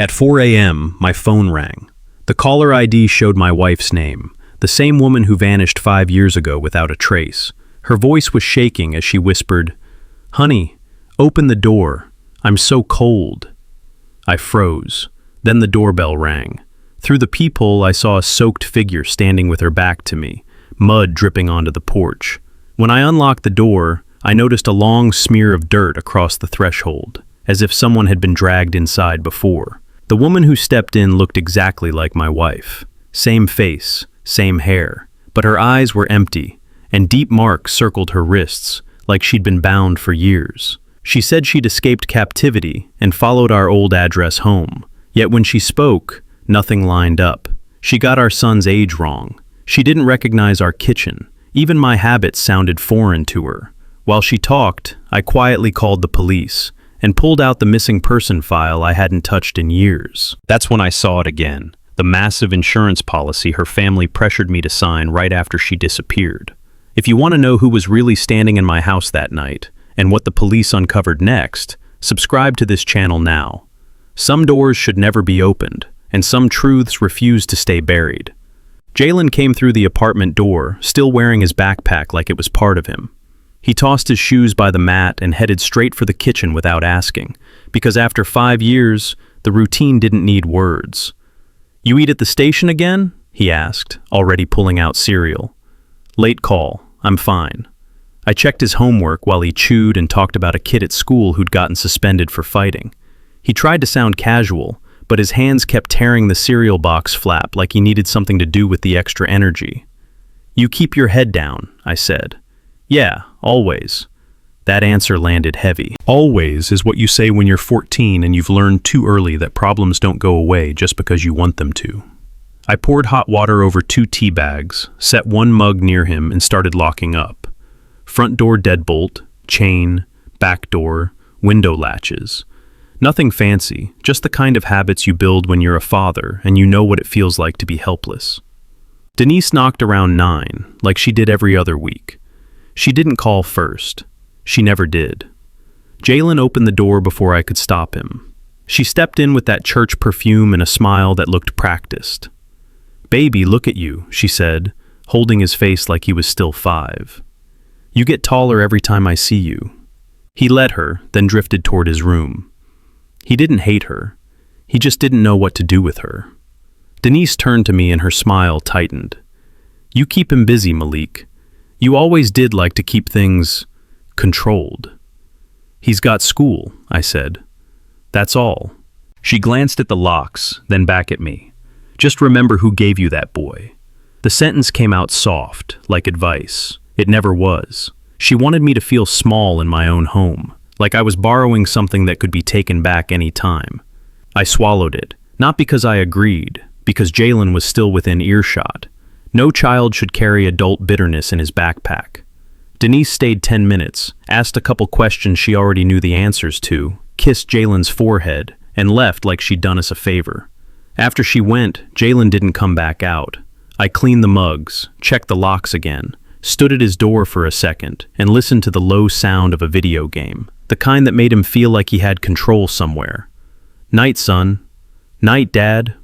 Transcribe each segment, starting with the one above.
At 4 a.m., my phone rang. The caller ID showed my wife's name, the same woman who vanished 5 years ago without a trace. Her voice was shaking as she whispered, "Honey, open the door. I'm so cold." I froze. Then the doorbell rang. Through the peephole, I saw a soaked figure standing with her back to me, mud dripping onto the porch. When I unlocked the door, I noticed a long smear of dirt across the threshold, as if someone had been dragged inside before. The woman who stepped in looked exactly like my wife. Same face, same hair, but her eyes were empty, and deep marks circled her wrists, like she'd been bound for years. She said she'd escaped captivity and followed our old address home. Yet when she spoke, nothing lined up. She got our son's age wrong. She didn't recognize our kitchen. Even my habits sounded foreign to her. While she talked, I quietly called the police and pulled out the missing person file I hadn't touched in years. That's when I saw it again, the massive insurance policy her family pressured me to sign right after she disappeared. If you want to know who was really standing in my house that night, and what the police uncovered next, subscribe to this channel now. Some doors should never be opened, and some truths refuse to stay buried. Jalen came through the apartment door, still wearing his backpack like it was part of him. He tossed his shoes by the mat and headed straight for the kitchen without asking, because after 5 years, the routine didn't need words. "You eat at the station again?" he asked, already pulling out cereal. "Late call. I'm fine." I checked his homework while he chewed and talked about a kid at school who'd gotten suspended for fighting. He tried to sound casual, but his hands kept tearing the cereal box flap like he needed something to do with the extra energy. "You keep your head down," I said. "Yeah, always." That answer landed heavy. Always is what you say when you're 14 and you've learned too early that problems don't go away just because you want them to. I poured hot water over 2 tea bags, set one mug near him, and started locking up. Front door deadbolt, chain, back door, window latches. Nothing fancy, just the kind of habits you build when you're a father and you know what it feels like to be helpless. Denise knocked around 9, like she did every other week. She didn't call first. She never did. Jalen opened the door before I could stop him. She stepped in with that church perfume and a smile that looked practiced. "Baby, look at you," she said, holding his face like he was still 5. "You get taller every time I see you." He let her, then drifted toward his room. He didn't hate her. He just didn't know what to do with her. Denise turned to me and her smile tightened. "You keep him busy, Malik. You always did like to keep things controlled." "He's got school," I said. "That's all." She glanced at the locks, then back at me. "Just remember who gave you that boy." The sentence came out soft, like advice. It never was. She wanted me to feel small in my own home, like I was borrowing something that could be taken back any time. I swallowed it, not because I agreed, because Jalen was still within earshot. No child should carry adult bitterness in his backpack. Denise stayed 10 minutes, asked a couple questions she already knew the answers to, kissed Jalen's forehead, and left like she'd done us a favor. After she went, Jalen didn't come back out. I cleaned the mugs, checked the locks again, stood at his door for a second, and listened to the low sound of a video game, the kind that made him feel like he had control somewhere. "Night, son." "Night, Dad."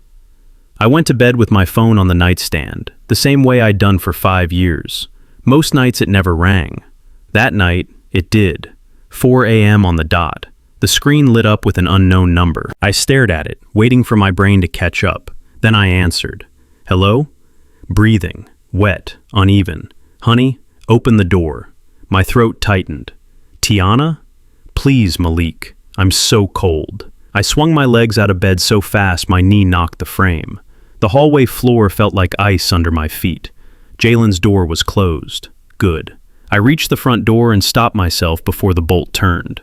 I went to bed with my phone on the nightstand, the same way I'd done for 5 years. Most nights it never rang. That night, it did. 4 a.m. on the dot. The screen lit up with an unknown number. I stared at it, waiting for my brain to catch up. Then I answered. "Hello?" Breathing, wet, uneven. "Honey, open the door." My throat tightened. "Tiana?" "Please, Malik. I'm so cold." I swung my legs out of bed so fast my knee knocked the frame. The hallway floor felt like ice under my feet. Jalen's door was closed. Good. I reached the front door and stopped myself before the bolt turned.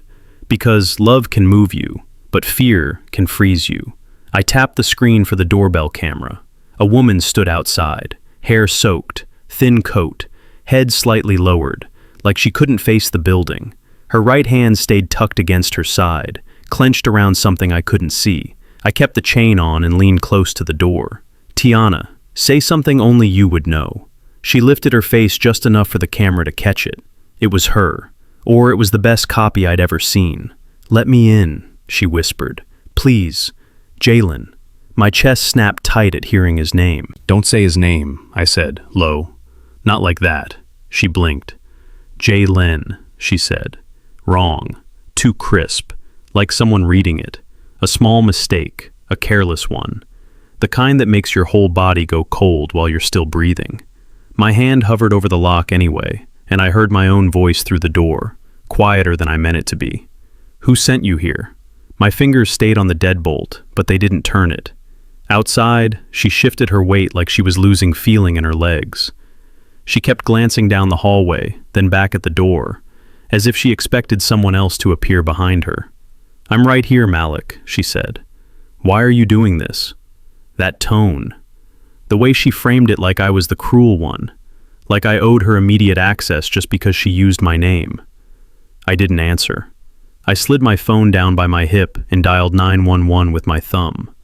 Because love can move you, but fear can freeze you. I tapped the screen for the doorbell camera. A woman stood outside, hair soaked, thin coat, head slightly lowered, like she couldn't face the building. Her right hand stayed tucked against her side, clenched around something I couldn't see. I kept the chain on and leaned close to the door. "Tiana, say something only you would know." She lifted her face just enough for the camera to catch it. It was her, or it was the best copy I'd ever seen. "Let me in," she whispered. "Please." Jalen. My chest snapped tight at hearing his name. Don't say his name, I said, low. Not like that. She blinked. Jalen, she said. Wrong. Too crisp. Like someone reading it. A small mistake. A careless one. The kind that makes your whole body go cold while you're still breathing. My hand hovered over the lock anyway, and I heard my own voice through the door, quieter than I meant it to be. Who sent you here? My fingers stayed on the deadbolt, but they didn't turn it. Outside, she shifted her weight like she was losing feeling in her legs. She kept glancing down the hallway, then back at the door, as if she expected someone else to appear behind her. I'm right here, Malik, she said. Why are you doing this? That tone. The way she framed it like I was the cruel one, like I owed her immediate access just because she used my name. I didn't answer. I slid my phone down by my hip and dialed 911 with my thumb.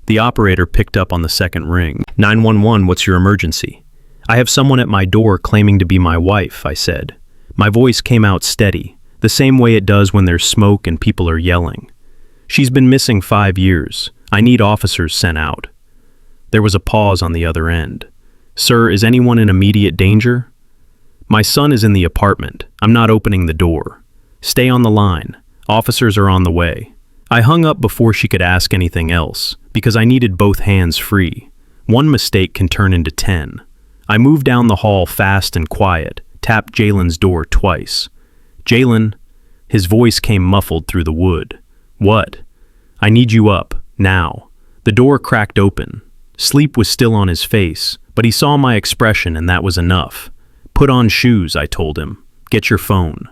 The operator picked up on the second ring. 911, what's your emergency? I have someone at my door claiming to be my wife, I said. My voice came out steady, the same way it does when there's smoke and people are yelling. She's been missing 5 years. I need officers sent out. There was a pause on the other end. Sir, is anyone in immediate danger? My son is in the apartment. I'm not opening the door. Stay on the line. Officers are on the way. I hung up before she could ask anything else, because I needed both hands free. One mistake can turn into 10. I moved down the hall fast and quiet, tapped Jalen's door twice. Jalen, his voice came muffled through the wood. What? I need you up, now. The door cracked open. Sleep was still on his face, but he saw my expression and that was enough. Put on shoes, I told him. Get your phone.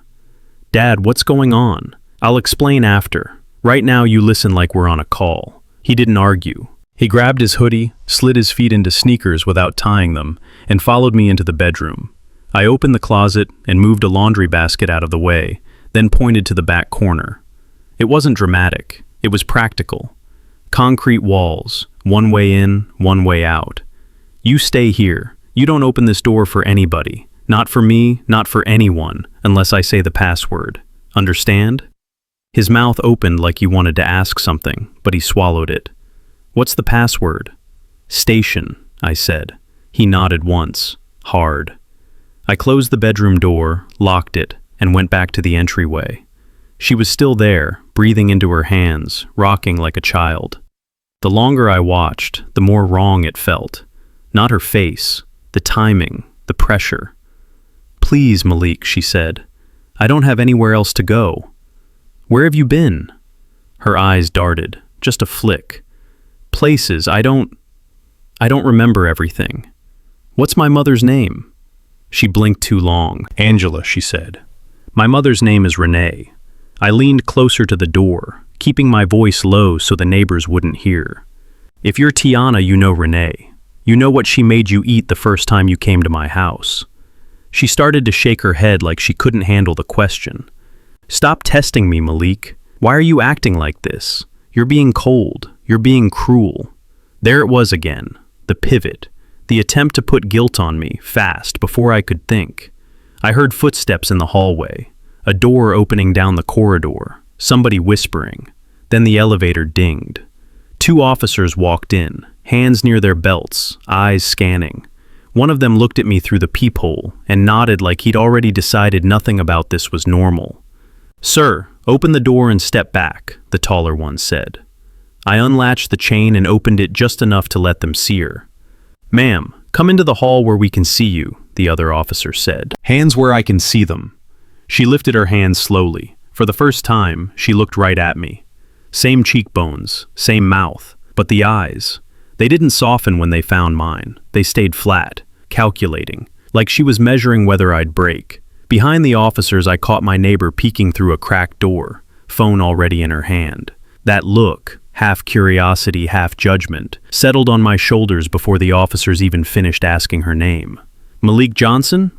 Dad, what's going on? I'll explain after. Right now you listen like we're on a call. He didn't argue. He grabbed his hoodie, slid his feet into sneakers without tying them, and followed me into the bedroom. I opened the closet and moved a laundry basket out of the way, then pointed to the back corner. It wasn't dramatic. It was practical. Concrete walls, one way in, one way out. You stay here. You don't open this door for anybody. Not for me, not for anyone, unless I say the password. Understand? His mouth opened like he wanted to ask something, but he swallowed it. What's the password? Station, I said. He nodded once, hard. I closed the bedroom door, locked it, and went back to the entryway. She was still there, breathing into her hands, rocking like a child. The longer I watched, the more wrong it felt. Not her face, the timing, the pressure. Please, Malik, she said. I don't have anywhere else to go. Where have you been? Her eyes darted, just a flick. Places, I don't remember everything. What's my mother's name? She blinked too long. Angela, she said. My mother's name is Renee. I leaned closer to the door, keeping my voice low so the neighbors wouldn't hear. If you're Tiana, you know Renee. You know what she made you eat the first time you came to my house. She started to shake her head like she couldn't handle the question. Stop testing me, Malik. Why are you acting like this? You're being cold. You're being cruel. There it was again, the pivot, the attempt to put guilt on me, fast, before I could think. I heard footsteps in the hallway, a door opening down the corridor, somebody whispering. Then the elevator dinged. 2 officers walked in, hands near their belts, eyes scanning. One of them looked at me through the peephole and nodded like he'd already decided nothing about this was normal. Sir, open the door and step back, the taller one said. I unlatched the chain and opened it just enough to let them see her. Ma'am, come into the hall where we can see you, the other officer said. Hands where I can see them. She lifted her hands slowly. For the first time, she looked right at me. Same cheekbones, same mouth, but the eyes. They didn't soften when they found mine. They stayed flat, calculating, like she was measuring whether I'd break. Behind the officers, I caught my neighbor peeking through a cracked door, phone already in her hand. That look, half curiosity, half judgment, settled on my shoulders before the officers even finished asking her name. Malik Johnson?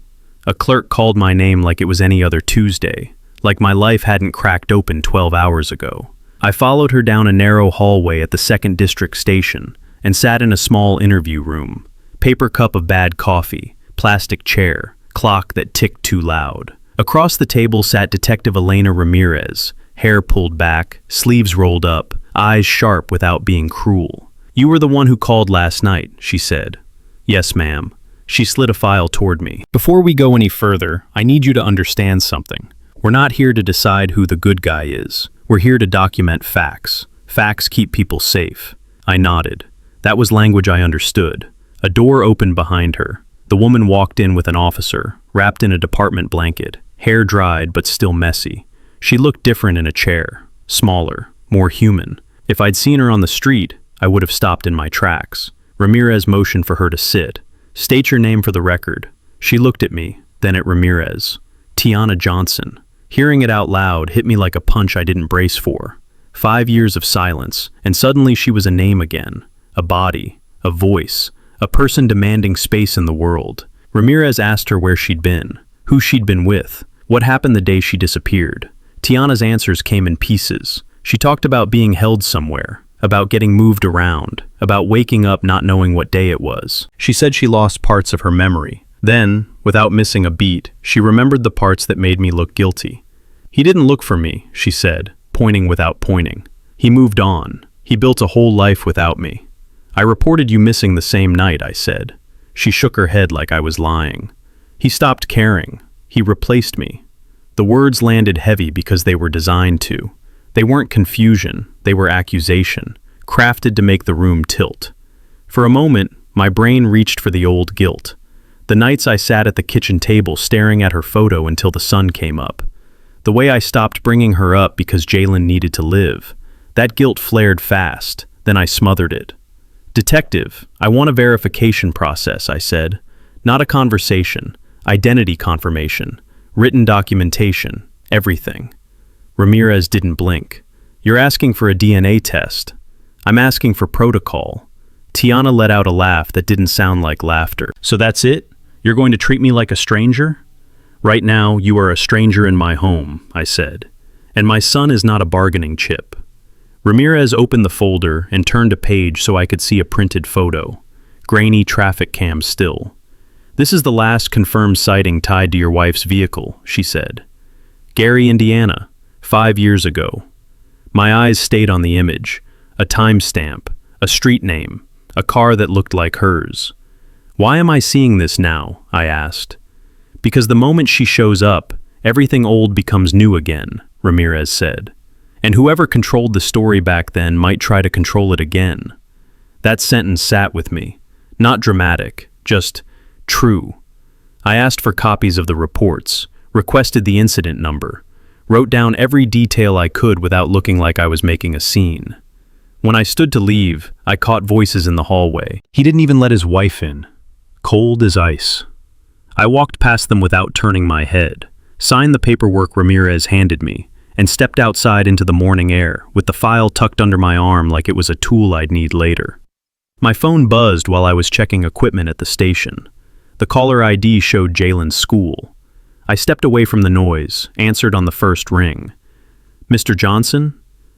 A clerk called my name like it was any other Tuesday, like my life hadn't cracked open 12 hours ago. I followed her down a narrow hallway at the 2nd District Station and sat in a small interview room. Paper cup of bad coffee, plastic chair, clock that ticked too loud. Across the table sat Detective Elena Ramirez, hair pulled back, sleeves rolled up, eyes sharp without being cruel. "You were the one who called last night," she said. "Yes, ma'am." She slid a file toward me. "Before we go any further, I need you to understand something. We're not here to decide who the good guy is. We're here to document facts. Facts keep people safe." I nodded. That was language I understood. A door opened behind her. The woman walked in with an officer, wrapped in a department blanket, hair dried but still messy. She looked different in a chair, smaller, more human. If I'd seen her on the street, I would have stopped in my tracks. Ramirez motioned for her to sit. "State your name for the record." She looked at me, then at Ramirez. "Tiana Johnson." Hearing it out loud hit me like a punch I didn't brace for. 5 years of silence, and suddenly she was a name again. A body, a voice, a person demanding space in the world. Ramirez asked her where she'd been, who she'd been with, what happened the day she disappeared. Tiana's answers came in pieces. She talked about being held somewhere, about getting moved around, about waking up not knowing what day it was. She said she lost parts of her memory. Then, without missing a beat, she remembered the parts that made me look guilty. "He didn't look for me," she said, pointing without pointing. "He moved on. He built a whole life without me." "I reported you missing the same night," I said. She shook her head like I was lying. "He stopped caring. He replaced me." The words landed heavy because they were designed to. They weren't confusion, they were accusation, crafted to make the room tilt. For a moment, my brain reached for the old guilt. The nights I sat at the kitchen table staring at her photo until the sun came up. The way I stopped bringing her up because Jalen needed to live. That guilt flared fast, then I smothered it. "Detective, I want a verification process," I said. "Not a conversation. Identity confirmation. Written documentation. Everything." Ramirez didn't blink. "You're asking for a DNA test." "I'm asking for protocol." Tiana let out a laugh that didn't sound like laughter. "So that's it? You're going to treat me like a stranger?" "Right now, you are a stranger in my home," I said. "And my son is not a bargaining chip." Ramirez opened the folder and turned a page so I could see a printed photo. Grainy traffic cam still. "This is the last confirmed sighting tied to your wife's vehicle," she said. "Gary, Indiana, 5 years ago." My eyes stayed on the image. A timestamp, a street name, a car that looked like hers. "Why am I seeing this now?" I asked. "Because the moment she shows up, everything old becomes new again," Ramirez said. "And whoever controlled the story back then might try to control it again." That sentence sat with me. Not dramatic, just true. I asked for copies of the reports, requested the incident number, wrote down every detail I could without looking like I was making a scene. When I stood to leave, I caught voices in the hallway. He didn't even let his wife in. Cold as ice. I walked past them without turning my head, signed the paperwork Ramirez handed me, and stepped outside into the morning air with the file tucked under my arm like it was a tool I'd need later. My phone buzzed while I was checking equipment at the station. The caller ID showed Jalen's school. I stepped away from the noise, answered on the first ring. "Mr. Johnson?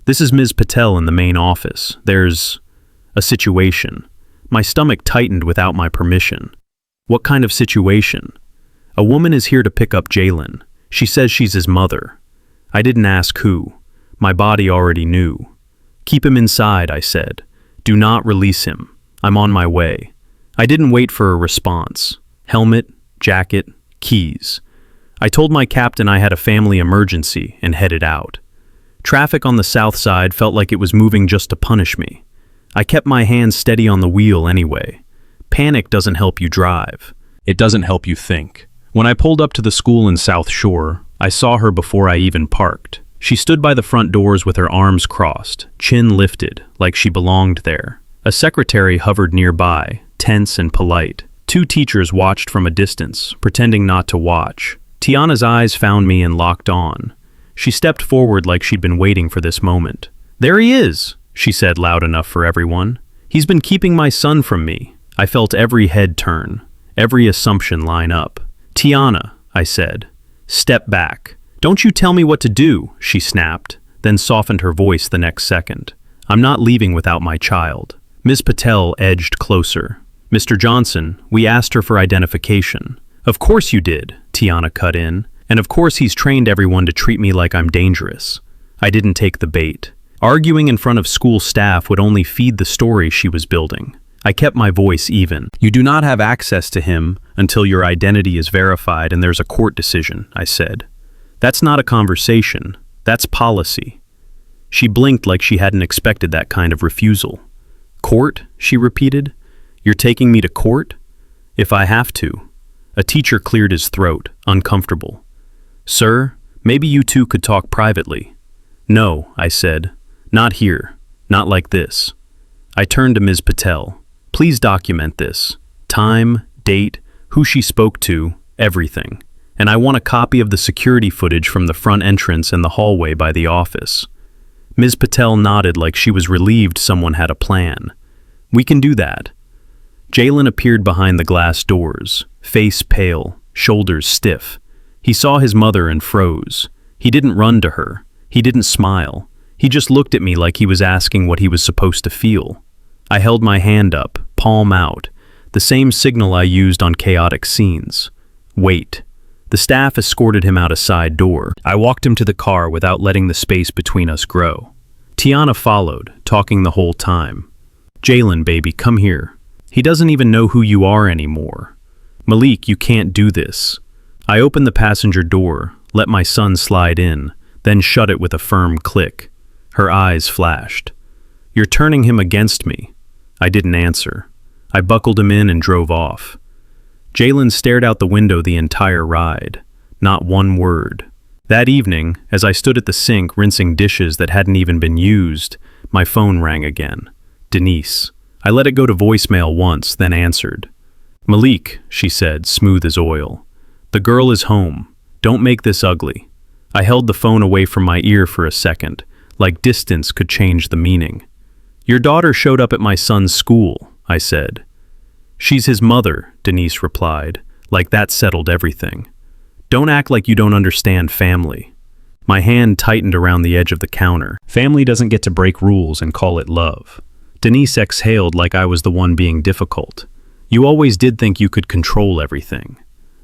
This is Ms. Patel in the main office. There's a situation." My stomach tightened without my permission. "What kind of situation?" "A woman is here to pick up Jalen. She says she's his mother." I didn't ask who. My body already knew. "Keep him inside," I said. "Do not release him. I'm on my way." I didn't wait for a response. Helmet, jacket, keys. I told my captain I had a family emergency and headed out. Traffic on the south side felt like it was moving just to punish me. I kept my hands steady on the wheel anyway. Panic doesn't help you drive. It doesn't help you think. When I pulled up to the school in South Shore, I saw her before I even parked. She stood by the front doors with her arms crossed, chin lifted, like she belonged there. A secretary hovered nearby, tense and polite. 2 teachers watched from a distance, pretending not to watch. Tiana's eyes found me and locked on. She stepped forward like she'd been waiting for this moment. "There he is," she said loud enough for everyone. "He's been keeping my son from me." I felt every head turn, every assumption line up. "Tiana," I said, "step back." "Don't you tell me what to do," she snapped, then softened her voice the next second. "I'm not leaving without my child." Ms. Patel edged closer. "Mr. Johnson, we asked her for identification." "Of course you did," Tiana cut in. "And of course he's trained everyone to treat me like I'm dangerous." I didn't take the bait. Arguing in front of school staff would only feed the story she was building. I kept my voice even. You do not have access to him until your identity is verified and there's a court decision, I said. That's not a conversation. That's policy. She blinked like she hadn't expected that kind of refusal. Court? She repeated. You're taking me to court? If I have to. A teacher cleared his throat, uncomfortable. Sir, maybe you two could talk privately. No, I said. Not here. Not like this. I turned to Ms. Patel. Please document this. Time, date, who she spoke to, everything. And I want a copy of the security footage from the front entrance and the hallway by the office. Ms. Patel nodded like she was relieved someone had a plan. We can do that. Jalen appeared behind the glass doors, face pale, shoulders stiff. He saw his mother and froze. He didn't run to her. He didn't smile. He just looked at me like he was asking what he was supposed to feel. I held my hand up, palm out, the same signal I used on chaotic scenes. Wait. The staff escorted him out a side door. I walked him to the car without letting the space between us grow. Tiana followed, talking the whole time. Jalen, baby, come here. He doesn't even know who you are anymore. Malik, you can't do this. I opened the passenger door, let my son slide in, then shut it with a firm click. Her eyes flashed. You're turning him against me. I didn't answer. I buckled him in and drove off. Jalen stared out the window the entire ride. Not one word. That evening, as I stood at the sink rinsing dishes that hadn't even been used, my phone rang again. Denise. I let it go to voicemail once, then answered. Malik, she said, smooth as oil. The girl is home. Don't make this ugly. I held the phone away from my ear for a second, like distance could change the meaning. Your daughter showed up at my son's school, I said. She's his mother, Denise replied, like that settled everything. Don't act like you don't understand family. My hand tightened around the edge of the counter. Family doesn't get to break rules and call it love. Denise exhaled like I was the one being difficult. You always did think you could control everything.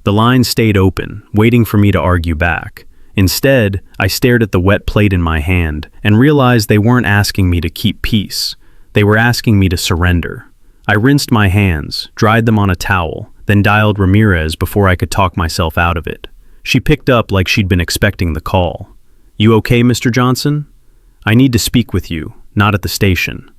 The line stayed open, waiting for me to argue back. Instead, I stared at the wet plate in my hand and realized they weren't asking me to keep peace. They were asking me to surrender. I rinsed my hands, dried them on a towel, then dialed Ramirez before I could talk myself out of it. She picked up like she'd been expecting the call. You okay, Mr. Johnson? I need to speak with you, not at the station.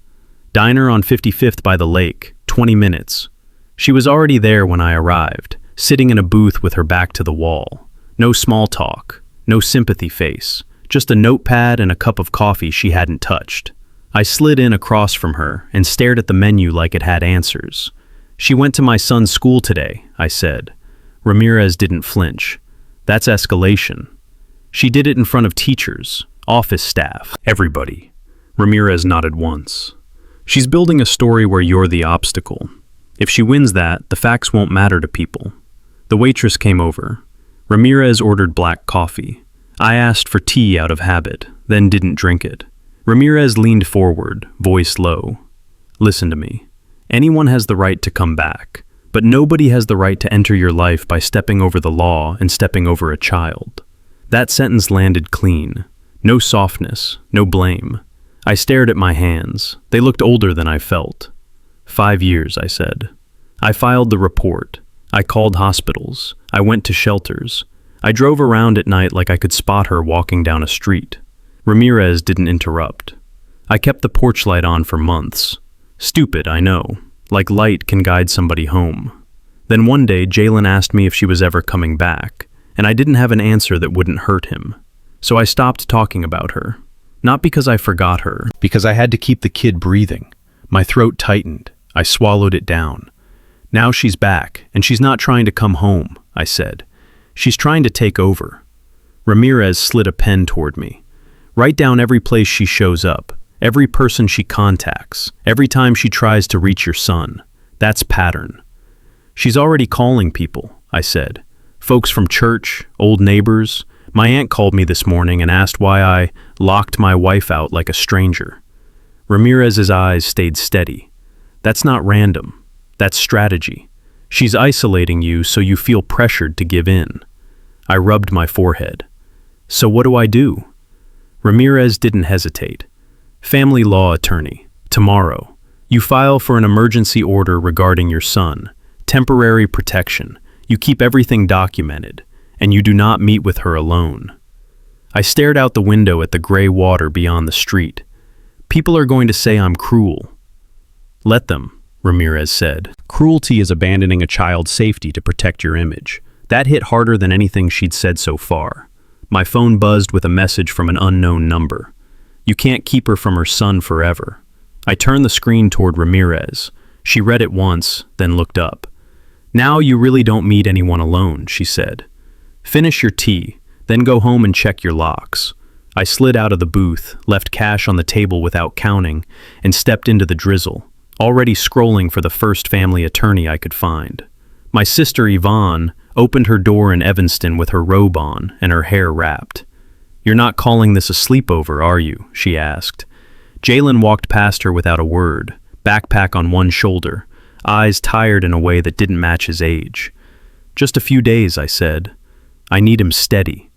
Diner on 55th by the lake, 20 minutes. She was already there when I arrived, sitting in a booth with her back to the wall. No small talk, no sympathy face, just a notepad and a cup of coffee she hadn't touched. I slid in across from her and stared at the menu like it had answers. She went to my son's school today, I said. Ramirez didn't flinch. That's escalation. She did it in front of teachers, office staff, everybody. Ramirez nodded once. She's building a story where you're the obstacle. If she wins that, the facts won't matter to people. The waitress came over. Ramirez ordered black coffee. I asked for tea out of habit, then didn't drink it. Ramirez leaned forward, voice low. Listen to me. Anyone has the right to come back, but nobody has the right to enter your life by stepping over the law and stepping over a child. That sentence landed clean. No softness, no blame. I stared at my hands. They looked older than I felt. 5 years, I said. I filed the report. I called hospitals. I went to shelters. I drove around at night like I could spot her walking down a street. Ramirez didn't interrupt. I kept the porch light on for months. Stupid, I know. Like light can guide somebody home. Then one day, Jalen asked me if she was ever coming back, and I didn't have an answer that wouldn't hurt him. So I stopped talking about her. Not because I forgot her, because I had to keep the kid breathing. My throat tightened. I swallowed it down. Now she's back, and she's not trying to come home, I said. She's trying to take over. Ramirez slid a pen toward me. Write down every place she shows up, every person she contacts, every time she tries to reach your son. That's pattern. She's already calling people, I said. Folks from church, old neighbors. My aunt called me this morning and asked why I locked my wife out like a stranger. Ramirez's eyes stayed steady. That's not random. That's strategy. She's isolating you so you feel pressured to give in. I rubbed my forehead. So what do I do? Ramirez didn't hesitate. Family law attorney. Tomorrow. You file for an emergency order regarding your son. Temporary protection. You keep everything documented, and you do not meet with her alone. I stared out the window at the gray water beyond the street. People are going to say I'm cruel. Let them, Ramirez said. Cruelty is abandoning a child's safety to protect your image. That hit harder than anything she'd said so far. My phone buzzed with a message from an unknown number. You can't keep her from her son forever. I turned the screen toward Ramirez. She read it once, then looked up. Now you really don't meet anyone alone, she said. Finish your tea, then go home and check your locks. I slid out of the booth, left cash on the table without counting, and stepped into the drizzle, already scrolling for the first family attorney I could find. My sister Yvonne opened her door in Evanston with her robe on and her hair wrapped. You're not calling this a sleepover, are you? She asked. Jalen walked past her without a word, backpack on one shoulder, eyes tired in a way that didn't match his age. Just a few days, I said. I need him steady.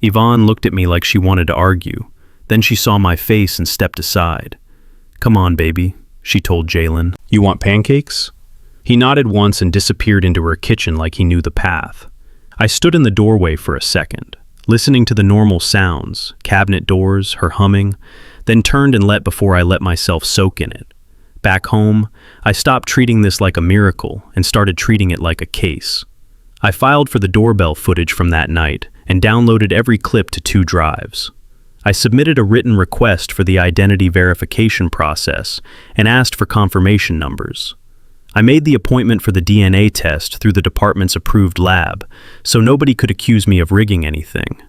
Yvonne looked at me like she wanted to argue. Then she saw my face and stepped aside. Come on, baby, she told Jalen. You want pancakes? He nodded once and disappeared into her kitchen like he knew the path. I stood in the doorway for a second, listening to the normal sounds, cabinet doors, her humming, then turned and let myself soak in it. Back home, I stopped treating this like a miracle and started treating it like a case. I filed for the doorbell footage from that night and downloaded every clip to 2 drives. I submitted a written request for the identity verification process and asked for confirmation numbers. I made the appointment for the DNA test through the department's approved lab, so nobody could accuse me of rigging anything.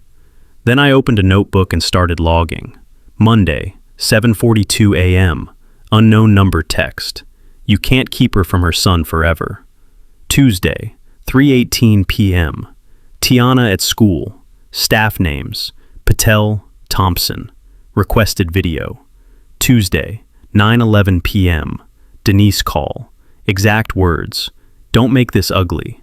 Then I opened a notebook and started logging. Monday, 7:42 a.m., unknown number text. You can't keep her from her son forever. Tuesday, 3:18 p.m., Tiana at school. Staff names, Patel, Thompson. Requested video. Tuesday, 9:11 p.m., Denise call. Exact words, don't make this ugly.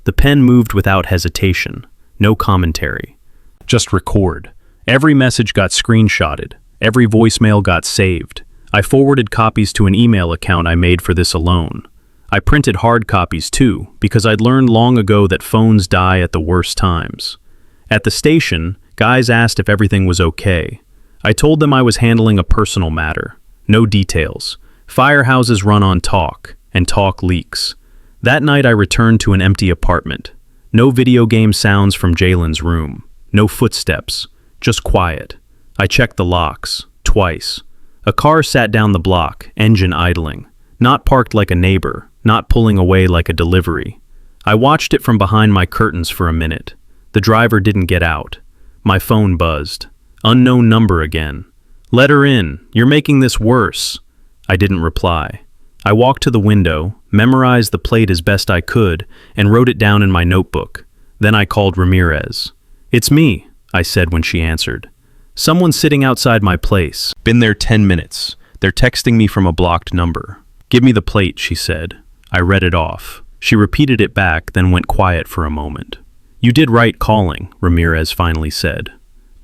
The pen moved without hesitation, no commentary. Just record. Every message got screenshotted. Every voicemail got saved. I forwarded copies to an email account I made for this alone. I printed hard copies too, because I'd learned long ago that phones die at the worst times. At the station, guys asked if everything was okay. I told them I was handling a personal matter. No details. Firehouses run on talk, and talk leaks. That night I returned to an empty apartment. No video game sounds from Jalen's room. No footsteps. Just quiet. I checked the locks. Twice. A car sat down the block, engine idling. Not parked like a neighbor. Not pulling away like a delivery. I watched it from behind my curtains for a minute. The driver didn't get out. My phone buzzed. Unknown number again. Let her in. You're making this worse. I didn't reply. I walked to the window, memorized the plate as best I could, and wrote it down in my notebook. Then I called Ramirez. It's me, I said when she answered. Someone's sitting outside my place. Been there 10 minutes. They're texting me from a blocked number. Give me the plate, she said. I read it off. She repeated it back, then went quiet for a moment. You did right calling, Ramirez finally said.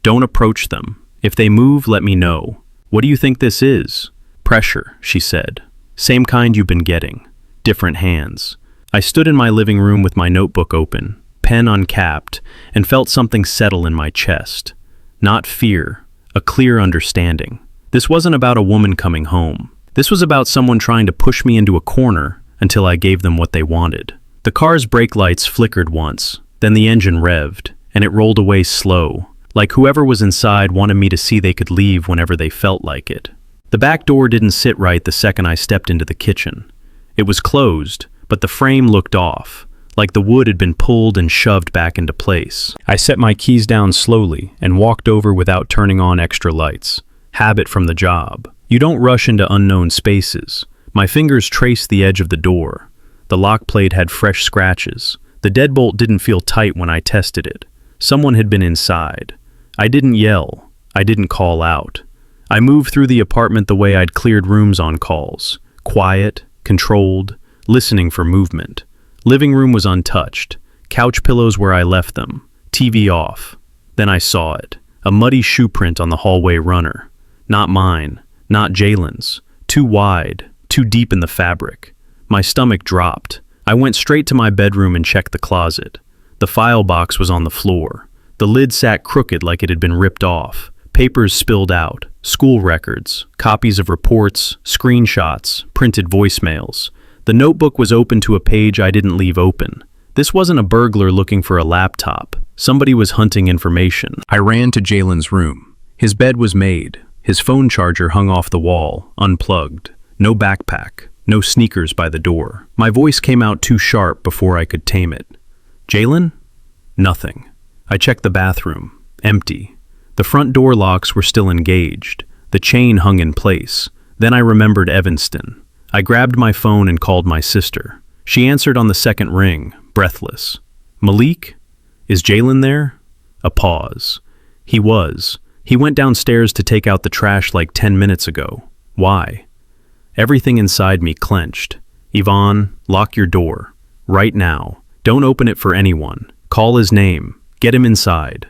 Don't approach them. If they move, let me know. What do you think this is? Pressure, she said. Same kind you've been getting. Different hands. I stood in my living room with my notebook open, pen uncapped, and felt something settle in my chest. Not fear, a clear understanding. This wasn't about a woman coming home. This was about someone trying to push me into a corner until I gave them what they wanted. The car's brake lights flickered once, then the engine revved, and it rolled away slow, like whoever was inside wanted me to see they could leave whenever they felt like it. The back door didn't sit right the second I stepped into the kitchen. It was closed, but the frame looked off, like the wood had been pulled and shoved back into place. I set my keys down slowly and walked over without turning on extra lights. Habit from the job. You don't rush into unknown spaces. My fingers traced the edge of the door. The lock plate had fresh scratches. The deadbolt didn't feel tight when I tested it. Someone had been inside. I didn't yell. I didn't call out. I moved through the apartment the way I'd cleared rooms on calls. Quiet, controlled, listening for movement. Living room was untouched. Couch pillows where I left them. TV off. Then I saw it. A muddy shoe print on the hallway runner. Not mine, not Jalen's. Too wide, too deep in the fabric. My stomach dropped. I went straight to my bedroom and checked the closet. The file box was on the floor. The lid sat crooked like it had been ripped off. Papers spilled out, school records, copies of reports, screenshots, printed voicemails. The notebook was open to a page I didn't leave open. This wasn't a burglar looking for a laptop. Somebody was hunting information. I ran to Jalen's room. His bed was made. His phone charger hung off the wall, unplugged. No backpack, no sneakers by the door. My voice came out too sharp before I could tame it. Jalen? Nothing. I checked the bathroom. Empty. The front door locks were still engaged. The chain hung in place. Then I remembered Evanston. I grabbed my phone and called my sister. She answered on the second ring, breathless. Malik? Is Jalen there? A pause. He was. He went downstairs to take out the trash like 10 minutes ago. Why? Everything inside me clenched. Yvonne, lock your door. Right now. Don't open it for anyone. Call his name. Get him inside.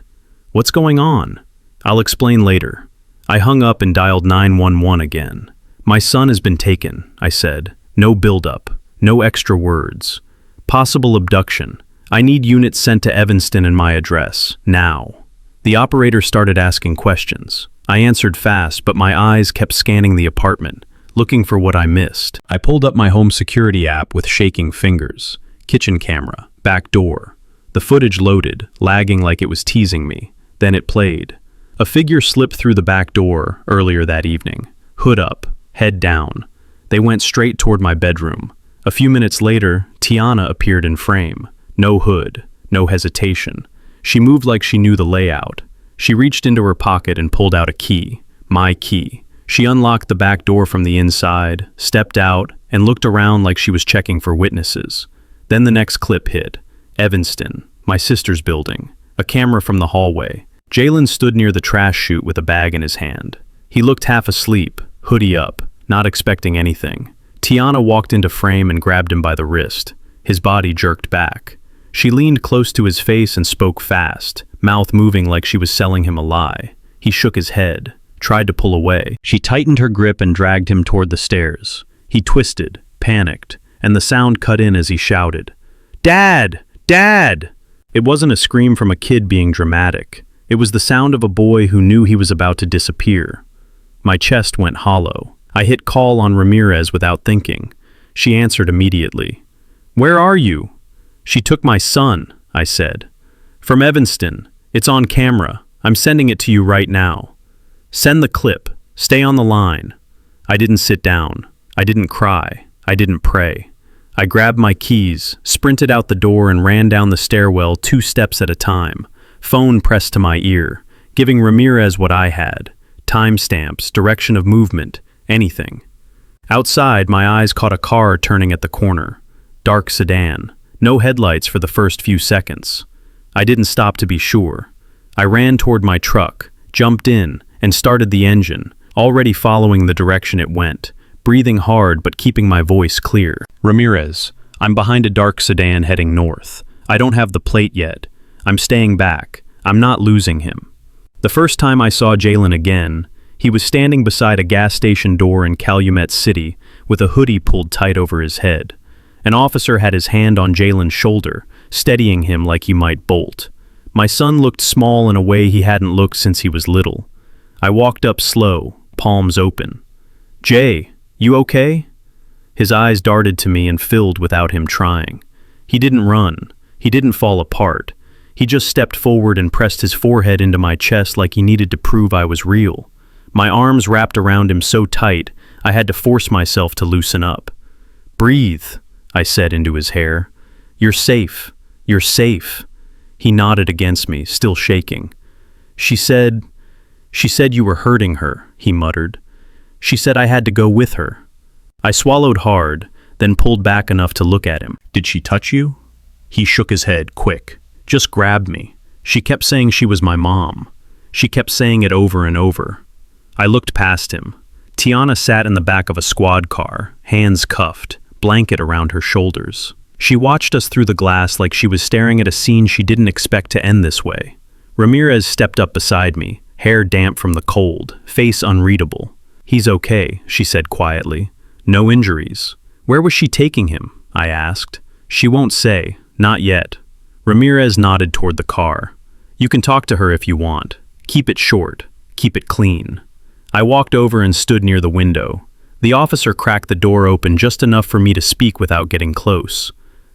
What's going on? I'll explain later. I hung up and dialed 911 again. My son has been taken, I said. No build-up. No extra words. Possible abduction. I need units sent to Evanston and my address. Now. The operator started asking questions. I answered fast, but my eyes kept scanning the apartment, looking for what I missed. I pulled up my home security app with shaking fingers. Kitchen camera. Back door. The footage loaded, lagging like it was teasing me. Then it played. A figure slipped through the back door earlier that evening. Hood up, head down. They went straight toward my bedroom. A few minutes later, Tiana appeared in frame. No hood, no hesitation. She moved like she knew the layout. She reached into her pocket and pulled out a key. My key. She unlocked the back door from the inside, stepped out, and looked around like she was checking for witnesses. Then the next clip hit. Evanston, my sister's building. A camera from the hallway. Jalen stood near the trash chute with a bag in his hand. He looked half asleep, hoodie up, not expecting anything. Tiana walked into frame and grabbed him by the wrist. His body jerked back. She leaned close to his face and spoke fast, mouth moving like she was selling him a lie. He shook his head, tried to pull away. She tightened her grip and dragged him toward the stairs. He twisted, panicked, and the sound cut in as he shouted, "Dad! Dad!" It wasn't a scream from a kid being dramatic. It was the sound of a boy who knew he was about to disappear. My chest went hollow. I hit call on Ramirez without thinking. She answered immediately. "Where are you?" "She took my son," I said. "From Evanston. It's on camera. I'm sending it to you right now." "Send the clip. Stay on the line." I didn't sit down. I didn't cry. I didn't pray. I grabbed my keys, sprinted out the door and ran down the stairwell 2 steps at a time. Phone pressed to my ear, giving Ramirez what I had. Timestamps, direction of movement, anything. Outside, my eyes caught a car turning at the corner. Dark sedan. No headlights for the first few seconds. I didn't stop to be sure. I ran toward my truck, jumped in, and started the engine, already following the direction it went, breathing hard but keeping my voice clear. "Ramirez, I'm behind a dark sedan heading north. I don't have the plate yet. I'm staying back. I'm not losing him." The first time I saw Jalen again, he was standing beside a gas station door in Calumet City with a hoodie pulled tight over his head. An officer had his hand on Jalen's shoulder, steadying him like he might bolt. My son looked small in a way he hadn't looked since he was little. I walked up slow, palms open. "Jay, you okay?" His eyes darted to me and filled without him trying. He didn't run. He didn't fall apart. He just stepped forward and pressed his forehead into my chest like he needed to prove I was real. My arms wrapped around him so tight, I had to force myself to loosen up. "Breathe," I said into his hair. "You're safe. You're safe." He nodded against me, still shaking. She said you were hurting her," he muttered. "She said I had to go with her." I swallowed hard, then pulled back enough to look at him. "Did she touch you?" He shook his head, quick. "Just grabbed me. She kept saying she was my mom. She kept saying it over and over." I looked past him. Tiana sat in the back of a squad car, hands cuffed, blanket around her shoulders. She watched us through the glass like she was staring at a scene she didn't expect to end this way. Ramirez stepped up beside me, hair damp from the cold, face unreadable. "He's okay," she said quietly. "No injuries." "Where was she taking him?" I asked. "She won't say. Not yet." Ramirez nodded toward the car. "You can talk to her if you want. Keep it short. Keep it clean." I walked over and stood near the window. The officer cracked the door open just enough for me to speak without getting close.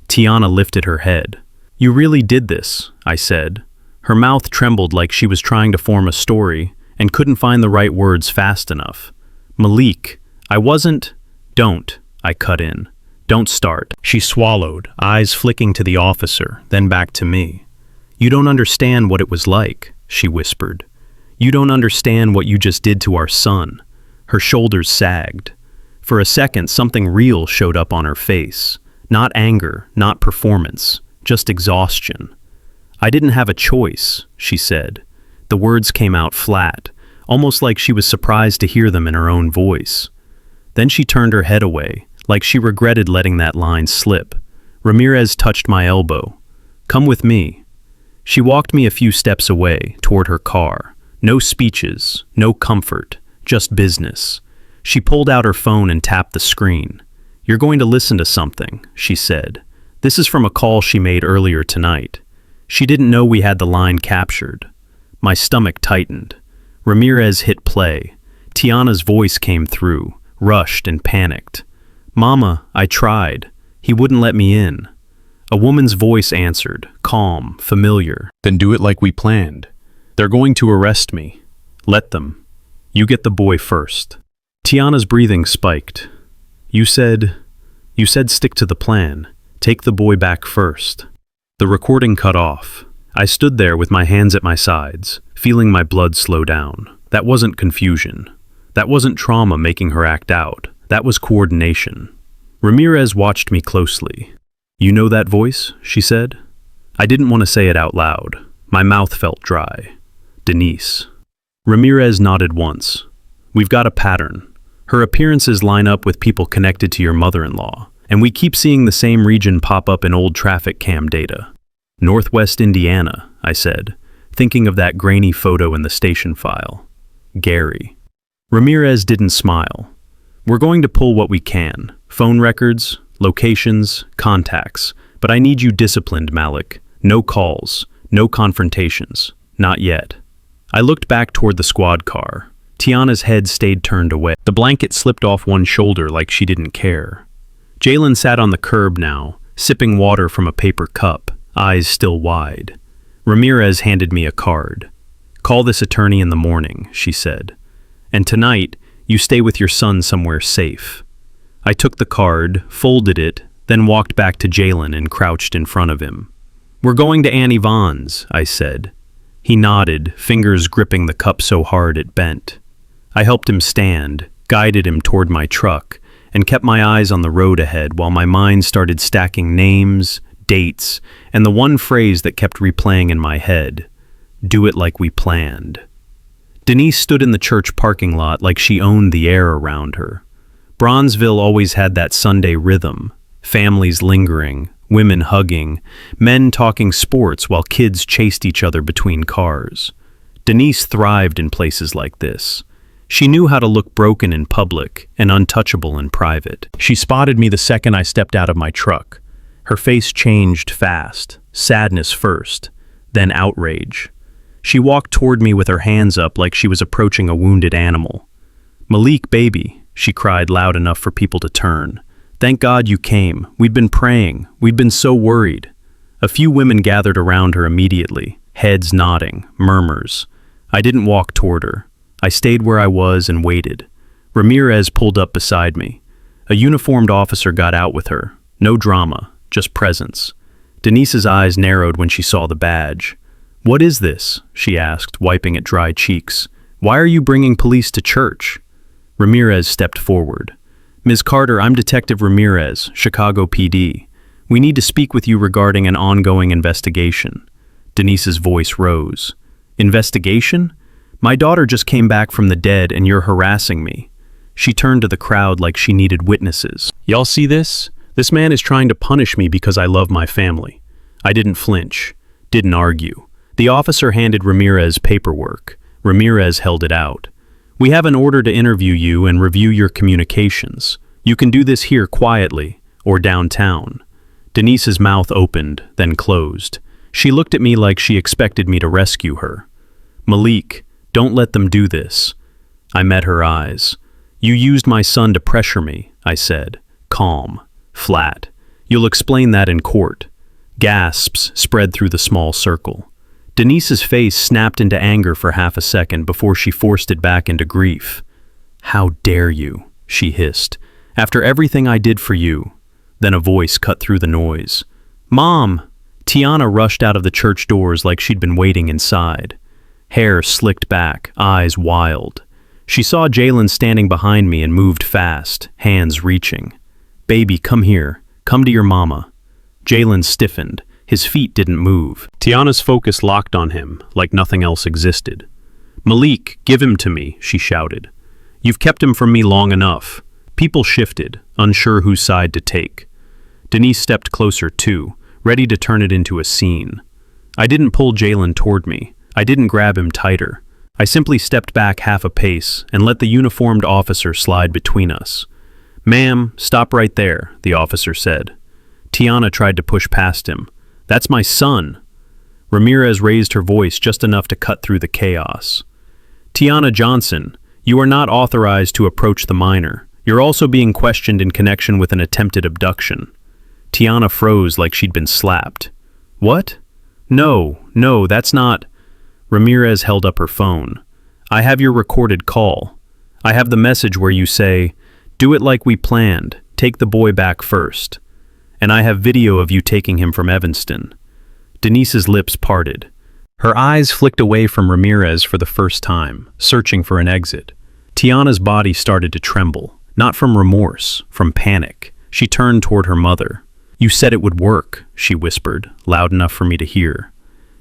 Tiana lifted her head. "You really did this," I said. Her mouth trembled like she was trying to form a story and couldn't find the right words fast enough. "Malik, I wasn't—" "Don't," I cut in. "Don't start." She swallowed, eyes flicking to the officer, then back to me. "You don't understand what it was like," she whispered. "You don't understand what you just did to our son." Her shoulders sagged. For a second, something real showed up on her face. Not anger, not performance, just exhaustion. "I didn't have a choice," she said. The words came out flat, almost like she was surprised to hear them in her own voice. Then she turned her head away, like she regretted letting that line slip. Ramirez touched my elbow. "Come with me." She walked me a few steps away, toward her car. No speeches, no comfort, just business. She pulled out her phone and tapped the screen. "You're going to listen to something," she said. "This is from a call she made earlier tonight." She didn't know we had the line captured. My stomach tightened. Ramirez hit play. Tiana's voice came through, rushed and panicked. "Mama, I tried. He wouldn't let me in." A woman's voice answered, calm, familiar. "Then do it like we planned. They're going to arrest me. Let them. You get the boy first." Tiana's breathing spiked. You said stick to the plan. Take the boy back first." The recording cut off. I stood there with my hands at my sides, feeling my blood slow down. That wasn't confusion. That wasn't trauma making her act out. That was coordination. Ramirez watched me closely. "You know that voice?" she said. I didn't want to say it out loud. My mouth felt dry. "Denise." Ramirez nodded once. "We've got a pattern. Her appearances line up with people connected to your mother-in-law, and we keep seeing the same region pop up in old traffic cam data." "Northwest Indiana," I said, thinking of that grainy photo in the station file. "Gary." Ramirez didn't smile. "We're going to pull what we can. Phone records, locations, contacts. But I need you disciplined, Malik. No calls, no confrontations. Not yet." I looked back toward the squad car. Tiana's head stayed turned away. The blanket slipped off one shoulder like she didn't care. Jalen sat on the curb now, sipping water from a paper cup, eyes still wide. Ramirez handed me a card. "Call this attorney in the morning," she said. "And tonight, you stay with your son somewhere safe." I took the card, folded it, then walked back to Jalen and crouched in front of him. "We're going to Annie Vaughn's," I said. He nodded, fingers gripping the cup so hard it bent. I helped him stand, guided him toward my truck, and kept my eyes on the road ahead while my mind started stacking names, dates, and the one phrase that kept replaying in my head: "Do it like we planned." Denise stood in the church parking lot like she owned the air around her. Bronzeville always had that Sunday rhythm: families lingering, women hugging, men talking sports while kids chased each other between cars. Denise thrived in places like this. She knew how to look broken in public and untouchable in private. She spotted me the second I stepped out of my truck. Her face changed fast, sadness first, then outrage. She walked toward me with her hands up like she was approaching a wounded animal. "Malik, baby," she cried loud enough for people to turn. "Thank God you came. We'd been praying. We'd been so worried." A few women gathered around her immediately, heads nodding, murmurs. I didn't walk toward her. I stayed where I was and waited. Ramirez pulled up beside me. A uniformed officer got out with her. No drama, just presence. Denise's eyes narrowed when she saw the badge. "What is this?" she asked, wiping at dry cheeks. "Why are you bringing police to church?" Ramirez stepped forward. "Ms. Carter, I'm Detective Ramirez, Chicago PD. We need to speak with you regarding an ongoing investigation." Denise's voice rose. "Investigation? My daughter just came back from the dead and you're harassing me." She turned to the crowd like she needed witnesses. "Y'all see this? This man is trying to punish me because I love my family." I didn't flinch, didn't argue. The officer handed Ramirez paperwork. Ramirez held it out. "We have an order to interview you and review your communications. You can do this here quietly, or downtown." Denise's mouth opened, then closed. She looked at me like she expected me to rescue her. "Malik, don't let them do this." I met her eyes. "You used my son to pressure me," I said, calm, flat. "You'll explain that in court." Gasps spread through the small circle. Denise's face snapped into anger for half a second before she forced it back into grief. "How dare you?" she hissed. "After everything I did for you." Then a voice cut through the noise. "Mom!" Tiana rushed out of the church doors like she'd been waiting inside. Hair slicked back, eyes wild. She saw Jalen standing behind me and moved fast, hands reaching. "Baby, come here. Come to your mama." Jalen stiffened. His feet didn't move. Tiana's focus locked on him, like nothing else existed. "Malik, give him to me," she shouted. "You've kept him from me long enough." People shifted, unsure whose side to take. Denise stepped closer too, ready to turn it into a scene. I didn't pull Jalen toward me. I didn't grab him tighter. I simply stepped back half a pace and let the uniformed officer slide between us. "Ma'am, stop right there," the officer said. Tiana tried to push past him. "That's my son." Ramirez raised her voice just enough to cut through the chaos. "Tiana Johnson, you are not authorized to approach the minor. You're also being questioned in connection with an attempted abduction." Tiana froze like she'd been slapped. "What? No, that's not..." Ramirez held up her phone. "I have your recorded call. I have the message where you say, 'Do it like we planned. Take the boy back first.' And I have video of you taking him from Evanston." Denise's lips parted. Her eyes flicked away from Ramirez for the first time, searching for an exit. Tiana's body started to tremble, not from remorse, from panic. She turned toward her mother. "You said it would work," she whispered, loud enough for me to hear.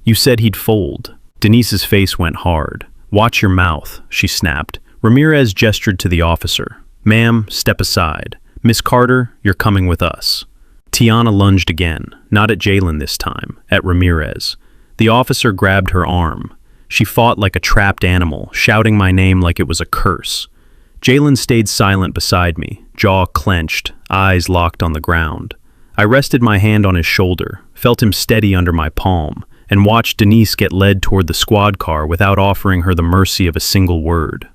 "You said he'd fold." Denise's face went hard. "Watch your mouth," she snapped. Ramirez gestured to the officer. "Ma'am, step aside. Miss Carter, you're coming with us." Tiana lunged again, not at Jalen this time, at Ramirez. The officer grabbed her arm. She fought like a trapped animal, shouting my name like it was a curse. Jalen stayed silent beside me, jaw clenched, eyes locked on the ground. I rested my hand on his shoulder, felt him steady under my palm, and watched Denise get led toward the squad car without offering her the mercy of a single word.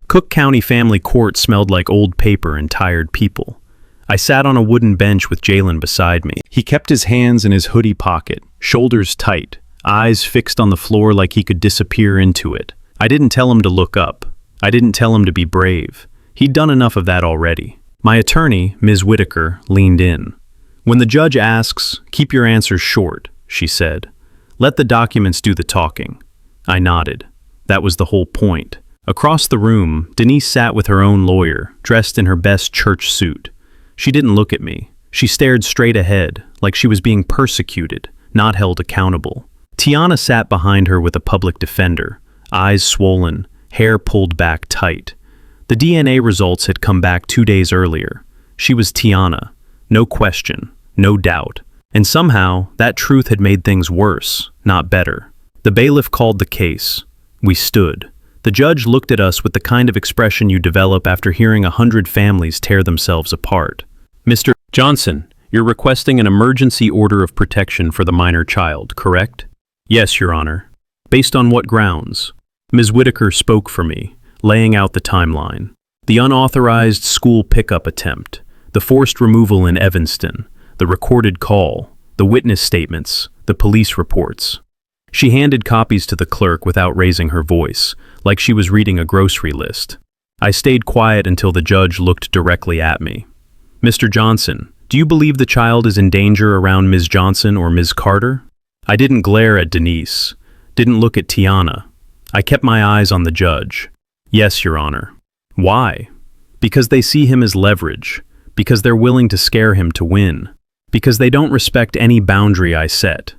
Cook County Family Court smelled like old paper and tired people. I sat on a wooden bench with Jalen beside me. He kept his hands in his hoodie pocket, shoulders tight, eyes fixed on the floor like he could disappear into it. I didn't tell him to look up. I didn't tell him to be brave. He'd done enough of that already. My attorney, Ms. Whitaker, leaned in. "When the judge asks, keep your answers short," she said. "Let the documents do the talking." I nodded. That was the whole point. Across the room, Denise sat with her own lawyer, dressed in her best church suit. She didn't look at me. She stared straight ahead, like she was being persecuted, not held accountable. Tiana sat behind her with a public defender, eyes swollen, hair pulled back tight. The DNA results had come back 2 days earlier. She was Tiana. No question, no doubt. And somehow, that truth had made things worse, not better. The bailiff called the case. We stood. The judge looked at us with the kind of expression you develop after hearing 100 families tear themselves apart. "Mr. Johnson, you're requesting an emergency order of protection for the minor child, correct?" "Yes, Your Honor." "Based on what grounds?" Ms. Whitaker spoke for me, laying out the timeline. The unauthorized school pickup attempt, the forced removal in Evanston, the recorded call, the witness statements, the police reports. She handed copies to the clerk without raising her voice, like she was reading a grocery list. I stayed quiet until the judge looked directly at me. "Mr. Johnson, do you believe the child is in danger around Ms. Johnson or Ms. Carter?" I didn't glare at Denise, didn't look at Tiana. I kept my eyes on the judge. "Yes, Your Honor." "Why?" "Because they see him as leverage, because they're willing to scare him to win, because they don't respect any boundary I set.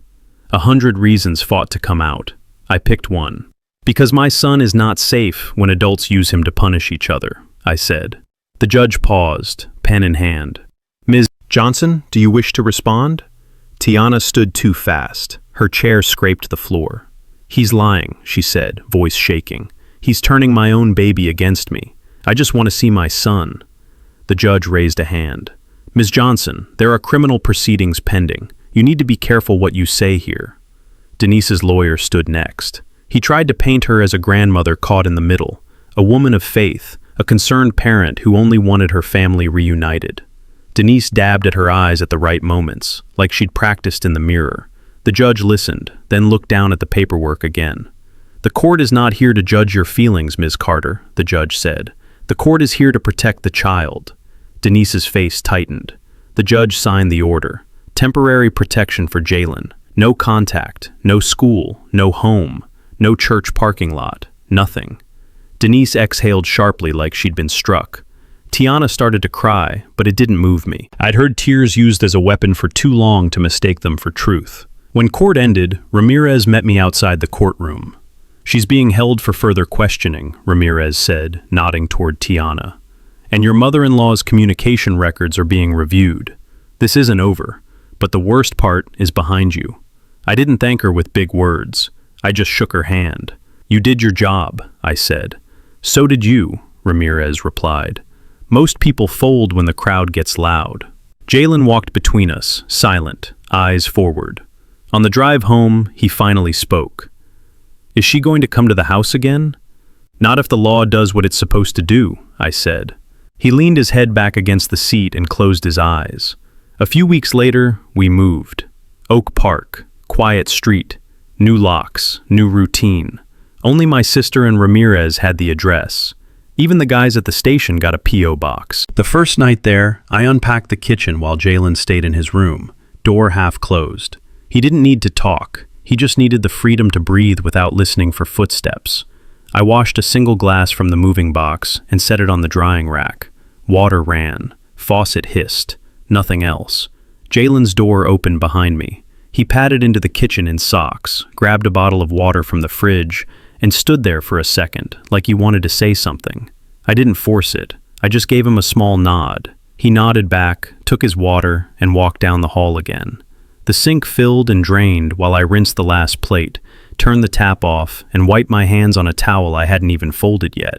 100 reasons fought to come out. I picked one. Because my son is not safe when adults use him to punish each other," I said. The judge paused, pen in hand. "Ms. Johnson, do you wish to respond?" Tiana stood too fast. Her chair scraped the floor. "He's lying," she said, voice shaking. He's turning my own baby against me. I just want to see my son." The judge raised a hand. "Ms. Johnson, there are criminal proceedings pending. You need to be careful what you say here." Denise's lawyer stood next. He tried to paint her as a grandmother caught in the middle, a woman of faith, a concerned parent who only wanted her family reunited. Denise dabbed at her eyes at the right moments, like she'd practiced in the mirror. The judge listened, then looked down at the paperwork again. "The court is not here to judge your feelings, Ms. Carter," the judge said. "The court is here to protect the child." Denise's face tightened. The judge signed the order. Temporary protection for Jalen. No contact, no school, no home, no church parking lot, nothing. Denise exhaled sharply like she'd been struck. Tiana started to cry, but it didn't move me. I'd heard tears used as a weapon for too long to mistake them for truth. When court ended, Ramirez met me outside the courtroom. "She's being held for further questioning," Ramirez said, nodding toward Tiana. "And your mother-in-law's communication records are being reviewed. This isn't over, but the worst part is behind you." I didn't thank her with big words. I just shook her hand. "You did your job," I said. "So did you," Ramirez replied. "Most people fold when the crowd gets loud." Jalen walked between us, silent, eyes forward. On the drive home, he finally spoke. "Is she going to come to the house again?" "Not if the law does what it's supposed to do," I said. He leaned his head back against the seat and closed his eyes. A few weeks later, we moved. Oak Park, quiet street, new locks, new routine. Only my sister and Ramirez had the address. Even the guys at the station got a P.O. box. The first night there, I unpacked the kitchen while Jalen stayed in his room, door half closed. He didn't need to talk. He just needed the freedom to breathe without listening for footsteps. I washed a single glass from the moving box and set it on the drying rack. Water ran. Faucet hissed. Nothing else. Jalen's door opened behind me. He padded into the kitchen in socks, grabbed a bottle of water from the fridge, and stood there for a second, like he wanted to say something. I didn't force it. I just gave him a small nod. He nodded back, took his water, and walked down the hall again. The sink filled and drained while I rinsed the last plate, turned the tap off, and wiped my hands on a towel I hadn't even folded yet.